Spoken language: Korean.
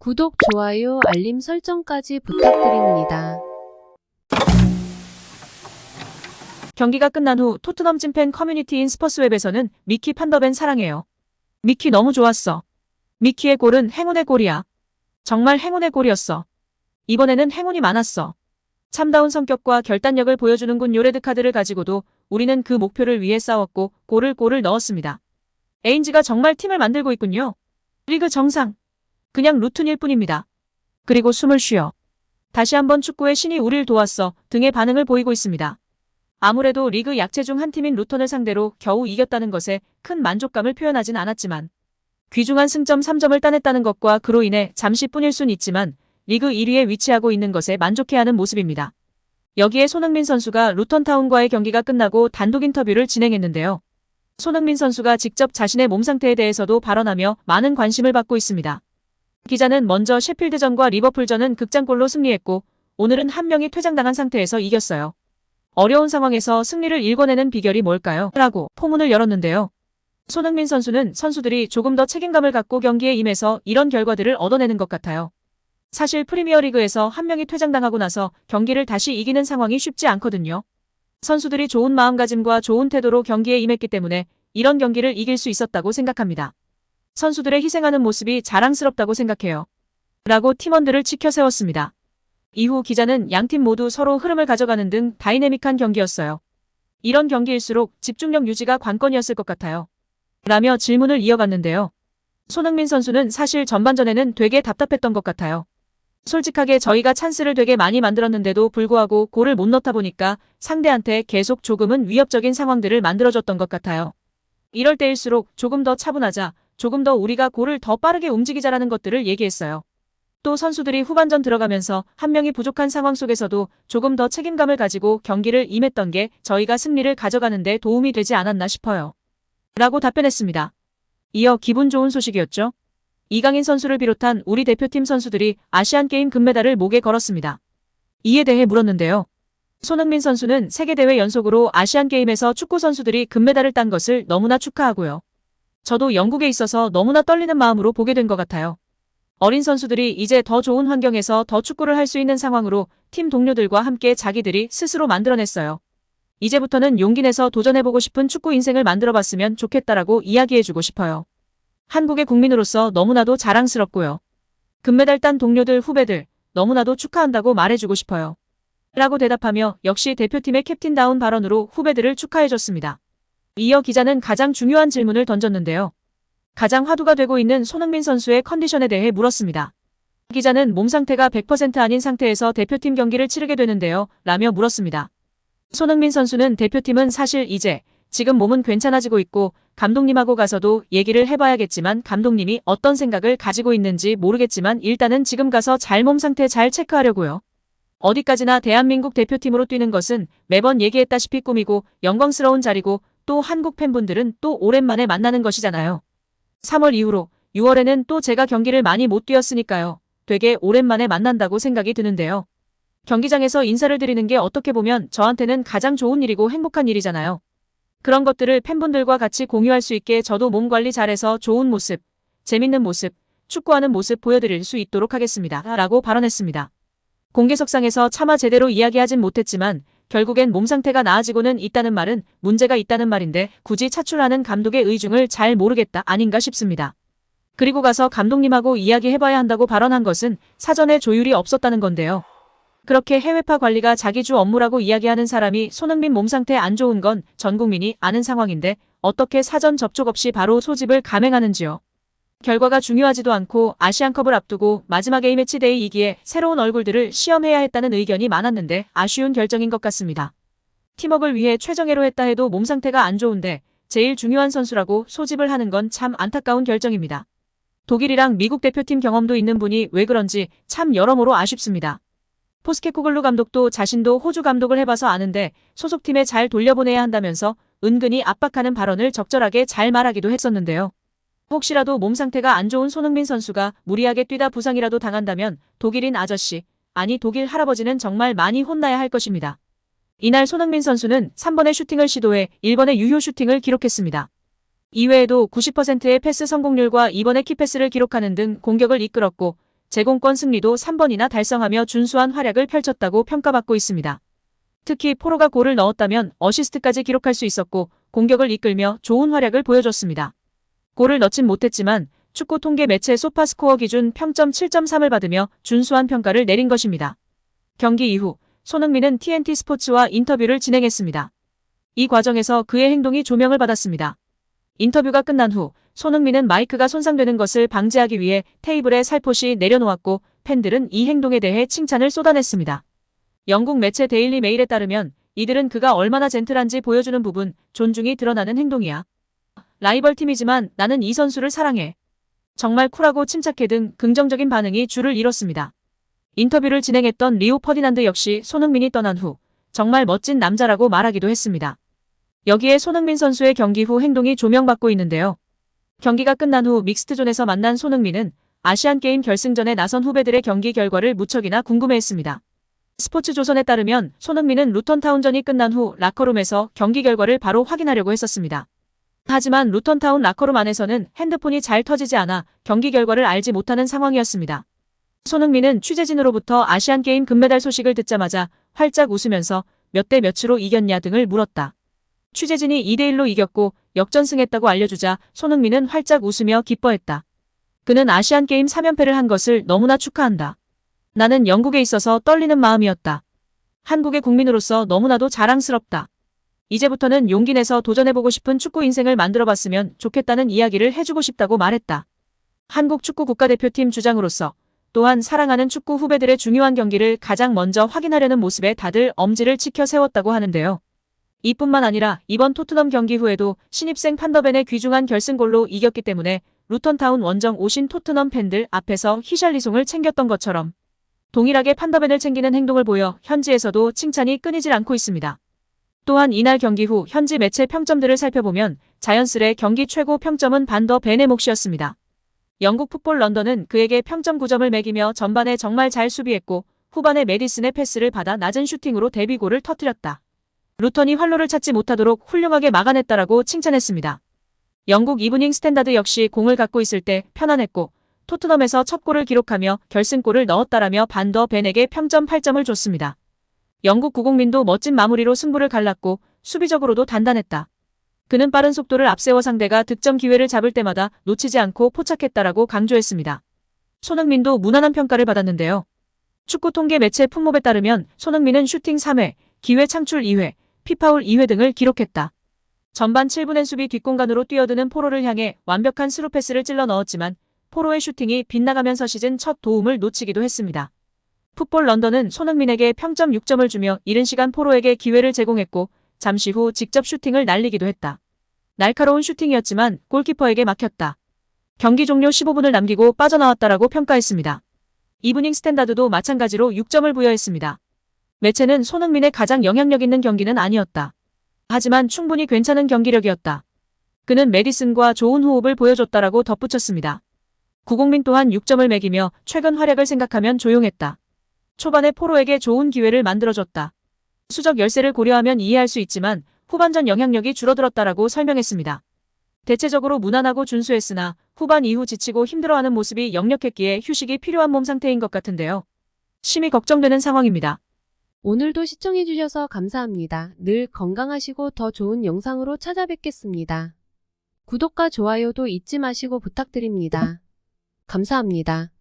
구독, 좋아요, 알림 설정까지 부탁드립니다. 경기가 끝난 후 토트넘 찐팬 커뮤니티인 스퍼스웹에서는 미키 판더벤 사랑해요. 미키 너무 좋았어. 미키의 골은 행운의 골이야. 정말 행운의 골이었어. 이번에는 행운이 많았어. 참다운 성격과 결단력을 보여주는군. 요레드 카드를 가지고도 우리는 그 목표를 위해 싸웠고 골을 넣었습니다. 에인즈가 정말 팀을 만들고 있군요. 리그 정상. 그냥 루틴일 뿐입니다. 그리고 숨을 쉬어. 다시 한번 축구의 신이 우릴 도왔어 등의 반응을 보이고 있습니다. 아무래도 리그 약체 중 한 팀인 루턴을 상대로 겨우 이겼다는 것에 큰 만족감을 표현하진 않았지만 귀중한 승점 3점을 따냈다는 것과 그로 인해 잠시뿐일 순 있지만 리그 1위에 위치하고 있는 것에 만족해하는 모습입니다. 여기에 손흥민 선수가 루턴타운과의 경기가 끝나고 단독 인터뷰를 진행했는데요. 손흥민 선수가 직접 자신의 몸 상태에 대해서도 발언하며 많은 관심을 받고 있습니다. 기자는 먼저 셰필드전과 리버풀전은 극장골로 승리했고 오늘은 한 명이 퇴장당한 상태에서 이겼어요. 어려운 상황에서 승리를 일궈내는 비결이 뭘까요? 라고 포문을 열었는데요. 손흥민 선수는 선수들이 조금 더 책임감을 갖고 경기에 임해서 이런 결과들을 얻어내는 것 같아요. 사실 프리미어리그에서 한 명이 퇴장당하고 나서 경기를 다시 이기는 상황이 쉽지 않거든요. 선수들이 좋은 마음가짐과 좋은 태도로 경기에 임했기 때문에 이런 경기를 이길 수 있었다고 생각합니다. 선수들의 희생하는 모습이 자랑스럽다고 생각해요. 라고 팀원들을 치켜 세웠습니다. 이후 기자는 양팀 모두 서로 흐름을 가져가는 등 다이내믹한 경기였어요. 이런 경기일수록 집중력 유지가 관건이었을 것 같아요. 라며 질문을 이어갔는데요. 손흥민 선수는 사실 전반전에는 되게 답답했던 것 같아요. 솔직하게 저희가 찬스를 되게 많이 만들었는데도 불구하고 골을 못 넣다 보니까 상대한테 계속 조금은 위협적인 상황들을 만들어줬던 것 같아요. 이럴 때일수록 조금 더 차분하자, 조금 더 우리가 골을 더 빠르게 움직이자라는 것들을 얘기했어요. 또 선수들이 후반전 들어가면서 한 명이 부족한 상황 속에서도 조금 더 책임감을 가지고 경기를 임했던 게 저희가 승리를 가져가는 데 도움이 되지 않았나 싶어요. 라고 답변했습니다. 이어 기분 좋은 소식이었죠. 이강인 선수를 비롯한 우리 대표팀 선수들이 아시안게임 금메달을 목에 걸었습니다. 이에 대해 물었는데요. 손흥민 선수는 세계대회 연속으로 아시안게임에서 축구 선수들이 금메달을 딴 것을 너무나 축하하고요. 저도 영국에 있어서 너무나 떨리는 마음으로 보게 된 것 같아요. 어린 선수들이 이제 더 좋은 환경에서 더 축구를 할 수 있는 상황으로 팀 동료들과 함께 자기들이 스스로 만들어냈어요. 이제부터는 용기 내서 도전해보고 싶은 축구 인생을 만들어봤으면 좋겠다라고 이야기해주고 싶어요. 한국의 국민으로서 너무나도 자랑스럽고요. 금메달 딴 동료들 후배들 너무나도 축하한다고 말해주고 싶어요. 라고 대답하며 역시 대표팀의 캡틴다운 발언으로 후배들을 축하해줬습니다. 이어 기자는 가장 중요한 질문을 던졌는데요. 가장 화두가 되고 있는 손흥민 선수의 컨디션에 대해 물었습니다. 기자는 몸 상태가 100% 아닌 상태에서 대표팀 경기를 치르게 되는데요. 라며 물었습니다. 손흥민 선수는 대표팀은 사실 지금 몸은 괜찮아지고 있고 감독님하고 가서도 얘기를 해봐야겠지만 감독님이 어떤 생각을 가지고 있는지 모르겠지만 일단은 지금 가서 잘 몸 상태 잘 체크하려고요. 어디까지나 대한민국 대표팀으로 뛰는 것은 매번 얘기했다시피 꿈이고 영광스러운 자리고 또 한국 팬분들은 또 오랜만에 만나는 것이잖아요. 3월 이후로 6월에는 또 제가 경기를 많이 못 뛰었으니까요. 되게 오랜만에 만난다고 생각이 드는데요. 경기장에서 인사를 드리는 게 어떻게 보면 저한테는 가장 좋은 일이고 행복한 일이잖아요. 그런 것들을 팬분들과 같이 공유할 수 있게 저도 몸 관리 잘해서 좋은 모습, 재밌는 모습, 축구하는 모습 보여드릴 수 있도록 하겠습니다. 라고 발언했습니다. 공개석상에서 차마 제대로 이야기하진 못했지만 결국엔 몸 상태가 나아지고는 있다는 말은 문제가 있다는 말인데 굳이 차출하는 감독의 의중을 잘 모르겠다 아닌가 싶습니다. 그리고 가서 감독님하고 이야기해봐야 한다고 발언한 것은 사전에 조율이 없었다는 건데요. 그렇게 해외파 관리가 자기 주 업무라고 이야기하는 사람이 손흥민 몸 상태 안 좋은 건 전 국민이 아는 상황인데 어떻게 사전 접촉 없이 바로 소집을 감행하는지요. 결과가 중요하지도 않고 아시안컵을 앞두고 마지막 A매치데이이기에 새로운 얼굴들을 시험해야 했다는 의견이 많았는데 아쉬운 결정인 것 같습니다. 팀워크를 위해 최정예로 했다 해도 몸 상태가 안 좋은데 제일 중요한 선수라고 소집을 하는 건 참 안타까운 결정입니다. 독일이랑 미국 대표팀 경험도 있는 분이 왜 그런지 참 여러모로 아쉽습니다. 포스케코글루 감독도 자신도 호주 감독을 해봐서 아는데 소속팀에 잘 돌려보내야 한다면서 은근히 압박하는 발언을 적절하게 잘 말하기도 했었는데요. 혹시라도 몸 상태가 안 좋은 손흥민 선수가 무리하게 뛰다 부상이라도 당한다면 독일인 아저씨, 아니 독일 할아버지는 정말 많이 혼나야 할 것입니다. 이날 손흥민 선수는 3번의 슈팅을 시도해 1번의 유효 슈팅을 기록했습니다. 이외에도 90%의 패스 성공률과 2번의 키패스를 기록하는 등 공격을 이끌었고 제공권 승리도 3번이나 달성하며 준수한 활약을 펼쳤다고 평가받고 있습니다. 특히 포로가 골을 넣었다면 어시스트까지 기록할 수 있었고 공격을 이끌며 좋은 활약을 보여줬습니다. 골을 넣진 못했지만 축구 통계 매체 소파스코어 기준 평점 7.3을 받으며 준수한 평가를 내린 것입니다. 경기 이후 손흥민은 TNT 스포츠와 인터뷰를 진행했습니다. 이 과정에서 그의 행동이 조명을 받았습니다. 인터뷰가 끝난 후 손흥민은 마이크가 손상되는 것을 방지하기 위해 테이블에 살포시 내려놓았고 팬들은 이 행동에 대해 칭찬을 쏟아냈습니다. 영국 매체 데일리 메일에 따르면 이들은 그가 얼마나 젠틀한지 보여주는 부분, 존중이 드러나는 행동이야. 라이벌 팀이지만 나는 이 선수를 사랑해. 정말 쿨하고 침착해 등 긍정적인 반응이 줄을 이뤘습니다. 인터뷰를 진행했던 리오 퍼디난드 역시 손흥민이 떠난 후 정말 멋진 남자라고 말하기도 했습니다. 여기에 손흥민 선수의 경기 후 행동이 조명받고 있는데요. 경기가 끝난 후 믹스트존에서 만난 손흥민은 아시안게임 결승전에 나선 후배들의 경기 결과를 무척이나 궁금해했습니다. 스포츠조선에 따르면 손흥민은 루턴타운전이 끝난 후 라커룸에서 경기 결과를 바로 확인하려고 했었습니다. 하지만 루턴타운 라커룸 안에서는 핸드폰이 잘 터지지 않아 경기 결과를 알지 못하는 상황이었습니다. 손흥민은 취재진으로부터 아시안게임 금메달 소식을 듣자마자 활짝 웃으면서 몇 대 몇으로 이겼냐 등을 물었다. 취재진이 2대1로 이겼고 역전승했다고 알려주자 손흥민은 활짝 웃으며 기뻐했다. 그는 아시안게임 3연패를 한 것을 너무나 축하한다. 나는 영국에 있어서 떨리는 마음이었다. 한국의 국민으로서 너무나도 자랑스럽다. 이제부터는 용기 내서 도전해보고 싶은 축구 인생을 만들어봤으면 좋겠다는 이야기를 해주고 싶다고 말했다. 한국 축구 국가대표팀 주장으로서 또한 사랑하는 축구 후배들의 중요한 경기를 가장 먼저 확인하려는 모습에 다들 엄지를 치켜 세웠다고 하는데요. 이뿐만 아니라 이번 토트넘 경기 후에도 신입생 판더벤의 귀중한 결승골로 이겼기 때문에 루턴타운 원정 오신 토트넘 팬들 앞에서 히샬리송을 챙겼던 것처럼 동일하게 판더벤을 챙기는 행동을 보여 현지에서도 칭찬이 끊이질 않고 있습니다. 또한 이날 경기 후 현지 매체 평점들을 살펴보면 자연스레 경기 최고 평점은 반더 벤의 몫이었습니다. 영국 풋볼 런던은 그에게 평점 9점을 매기며 전반에 정말 잘 수비했고 후반에 메디슨의 패스를 받아 낮은 슈팅으로 데뷔골을 터뜨렸다. 루턴이 활로를 찾지 못하도록 훌륭하게 막아냈다라고 칭찬했습니다. 영국 이브닝 스탠다드 역시 공을 갖고 있을 때 편안했고 토트넘에서 첫 골을 기록하며 결승골을 넣었다라며 반더 벤에게 평점 8점을 줬습니다. 영국 구공민도 멋진 마무리로 승부를 갈랐고 수비적으로도 단단했다. 그는 빠른 속도를 앞세워 상대가 득점 기회를 잡을 때마다 놓치지 않고 포착했다라고 강조했습니다. 손흥민도 무난한 평가를 받았는데요. 축구 통계 매체 풋몹에 따르면 손흥민은 슈팅 3회, 기회 창출 2회, 피파울 2회 등을 기록했다. 전반 7분엔 수비 뒷공간으로 뛰어드는 포로를 향해 완벽한 스루 패스를 찔러 넣었지만 포로의 슈팅이 빗나가면서 시즌 첫 도움을 놓치기도 했습니다. 풋볼 런던은 손흥민에게 평점 6점을 주며 이른 시간 포로에게 기회를 제공했고 잠시 후 직접 슈팅을 날리기도 했다. 날카로운 슈팅이었지만 골키퍼에게 막혔다. 경기 종료 15분을 남기고 빠져나왔다라고 평가했습니다. 이브닝 스탠다드도 마찬가지로 6점을 부여했습니다. 매체는 손흥민의 가장 영향력 있는 경기는 아니었다. 하지만 충분히 괜찮은 경기력이었다. 그는 메디슨과 좋은 호흡을 보여줬다라고 덧붙였습니다. 구공민 또한 6점을 매기며 최근 활약을 생각하면 조용했다. 초반에 포로에게 좋은 기회를 만들어줬다. 수적 열세를 고려하면 이해할 수 있지만 후반전 영향력이 줄어들었다라고 설명했습니다. 대체적으로 무난하고 준수했으나 후반 이후 지치고 힘들어하는 모습이 역력했기에 휴식이 필요한 몸 상태인 것 같은데요. 심히 걱정되는 상황입니다. 오늘도 시청해주셔서 감사합니다. 늘 건강하시고 더 좋은 영상으로 찾아뵙겠습니다. 구독과 좋아요도 잊지 마시고 부탁드립니다. 감사합니다.